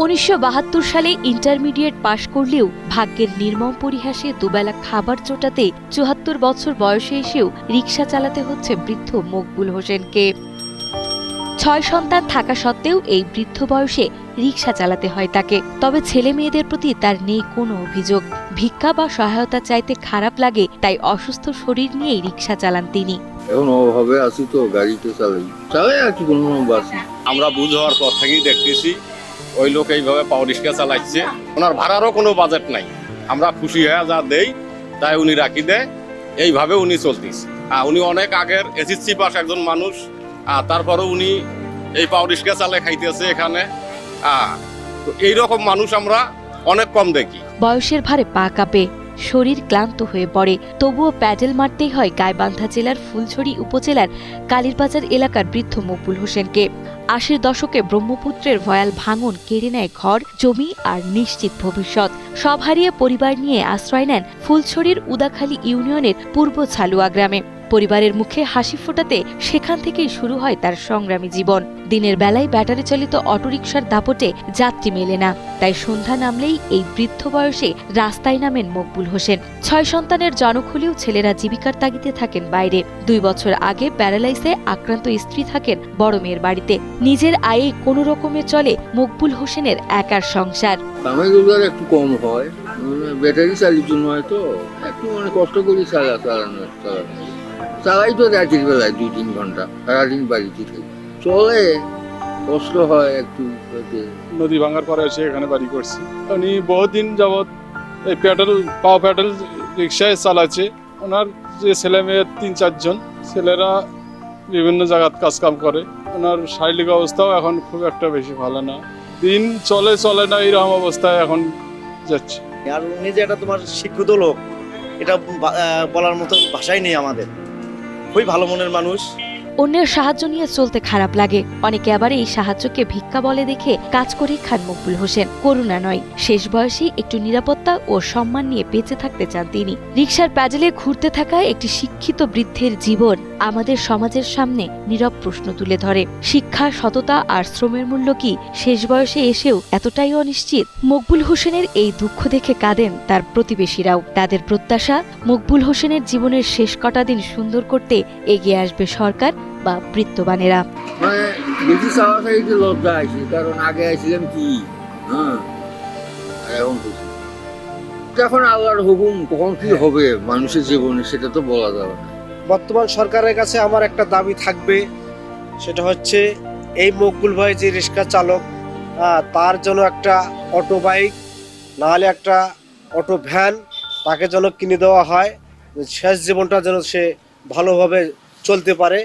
1972 সালে ইন্টারমিডিয়েট পাশ করলেও ভাগ্যের নির্মম পরিহাসে দুবেলা খাবার জোটাতে ৭৪ বছর বয়সে এসেও রিকশা চালাতে হচ্ছে বৃদ্ধ মকবুল হোসেনকে। ৬ সন্তান থাকা সত্ত্বেও এই বৃদ্ধ বয়সে রিকশা চালাতে হয় তাকে। তবে ছেলে মেয়েদের প্রতি তার নেই কোনো অভিযোগ। ভিক্ষা বা সহায়তা চাইতে খারাপ লাগে, তাই অসুস্থ শরীর নিয়েই রিকশা চালান তিনি। এখন অভাবে আছি তো, গাড়িতে চালাই আর কি কোনো বাসি। আমরা বুঝ হওয়ার পর থেকেই দেখতেছি ওই লোক এইভাবে পাওয়ার রিক্সা চালাচ্ছে, ওনার ভাড়ারও কোনো বাজেট নাই। আমরা খুশি হয়ে যা দেই তাই উনি রাখি দেয়, এইভাবে উনি চলতেছে। উনি অনেক আগের এসএসসি পাস একজন মানুষ, তারপরে উনি এই পাওয়ার রিক্সা চালায় খাইতেছে এখানে। তো এইরকম মানুষ আমরা অনেক কম দেখি। বয়সের ভারে পা কাঁপে, শরীর ক্লান্ত হয়ে পড়ে, তবুও প্যাডেল মারতেই হয় গাইবান্ধা জেলার ফুলছড়ি উপজেলার কালীরবাজার এলাকার বৃদ্ধ মকবুল হোসেনকে। ৮০ দশকে ব্রহ্মপুত্রের ভয়াল ভাঙন কেড়ে নেয় ঘর, জমি আর নিশ্চিত ভবিষ্যৎ। সব হারিয়ে পরিবার নিয়ে আশ্রয় নেন ফুলছড়ির উদাখালী ইউনিয়নের পূর্ব ছালুয়া গ্রামে। পরিবারের মুখে হাসি ফোটাতে সেখান থেকেই শুরু হয় তার সংগ্রামী জীবন। দিনের বেলায় ব্যাটারি চালিত অটোরিকশার দাপটে যাত্রী মেলে না, তাই সন্ধ্যা নামলেই এই বৃদ্ধ বয়সে রাস্তায় নামেন মকবুল হোসেন। ৬ সন্তানের জনক হলেও ছেলেরা জীবিকার তাগিদে থাকেন বাইরে। ২ বছর আগে প্যারালাইসে আক্রান্ত স্ত্রী থাকেন বড় মেয়ের বাড়িতে। নিজের আয়ে কোনো রকমে চলে মকবুল হোসেনের একার সংসার। কামাই রোজগার একটু কম হয়, ব্যাটারি চালিত নয় তো একটু কষ্ট করি চালাই তো রাতের বেলায় ২-৩ ঘন্টা, সারাদিন বাড়িতে থাকি, চলে কষ্ট হয় একটু। নদী ভাঙার পরে এসে এখানে বাড়ি করছি। উনি বহুদিন যাবৎ এই পাওয়ার প্যাডেল রিক্সায় চালাচ্ছে। ওনার যে ছেলে মেয়ে ৩-৪ জন, ছেলেরা বিভিন্ন জায়গায় কাজকাম করে। ওনার শারীরিক অবস্থাও এখন খুব একটা বেশি ভালো না, দিন চলে না, এইরকম অবস্থায় এখন যাচ্ছে। আর উনি যে এটা তোমার শিক্ষিত লোক, এটা বলার মতো ভাষাই নেই আমাদের। খুবই ভালো মনের মানুষ। অন্যের সাহায্য নিয়ে চলতে খারাপ লাগে, অনেকে আবার এই সাহায্যকে ভিক্ষা বলে দেখে কাজ করে খান মকবুল হোসেন। করুণা নয়, শেষ বয়সে একটু নিরাপত্তা ও সম্মান নিয়ে বেঁচে থাকতে চান তিনি। রিকশার প্যাডেলে ঘুরতে থাকা একটি শিক্ষিত বৃদ্ধের জীবন আমাদের সমাজের সামনে নীরব প্রশ্ন তুলে ধরে। শিক্ষা, সততা আর শ্রমের মূল্য কি শেষ বয়সে এসেও এতটাই অনিশ্চিত? মকবুল হোসেনের এই দুঃখ দেখে কাঁদেন তার প্রতিবেশীরাও। তাদের প্রত্যাশা, মকবুল হোসেনের জীবনের শেষ কটা দিন সুন্দর করতে এগিয়ে আসবে সরকার বা বৃত্তবানেরা। মানে বেশি চালাচালিতে লজ্জা আছে, কারণ আগে আসছিলাম কি এখন আল্লাহর হুকুম, কখন কি হবে মানুষের জীবনে সেটা তো বলা যাবে না। বর্তমান সরকারের কাছে আমার একটা দাবি থাকবে, সেটা হচ্ছে এই মকবুল ভাই যে রিক্সা চালক, তার জন্য একটা অটো বাইক নাহলে একটা অটো ভ্যান তাকে যেন কিনে দেওয়া হয়, শেষ জীবনটা যেন সে ভালোভাবে চলতে পারে।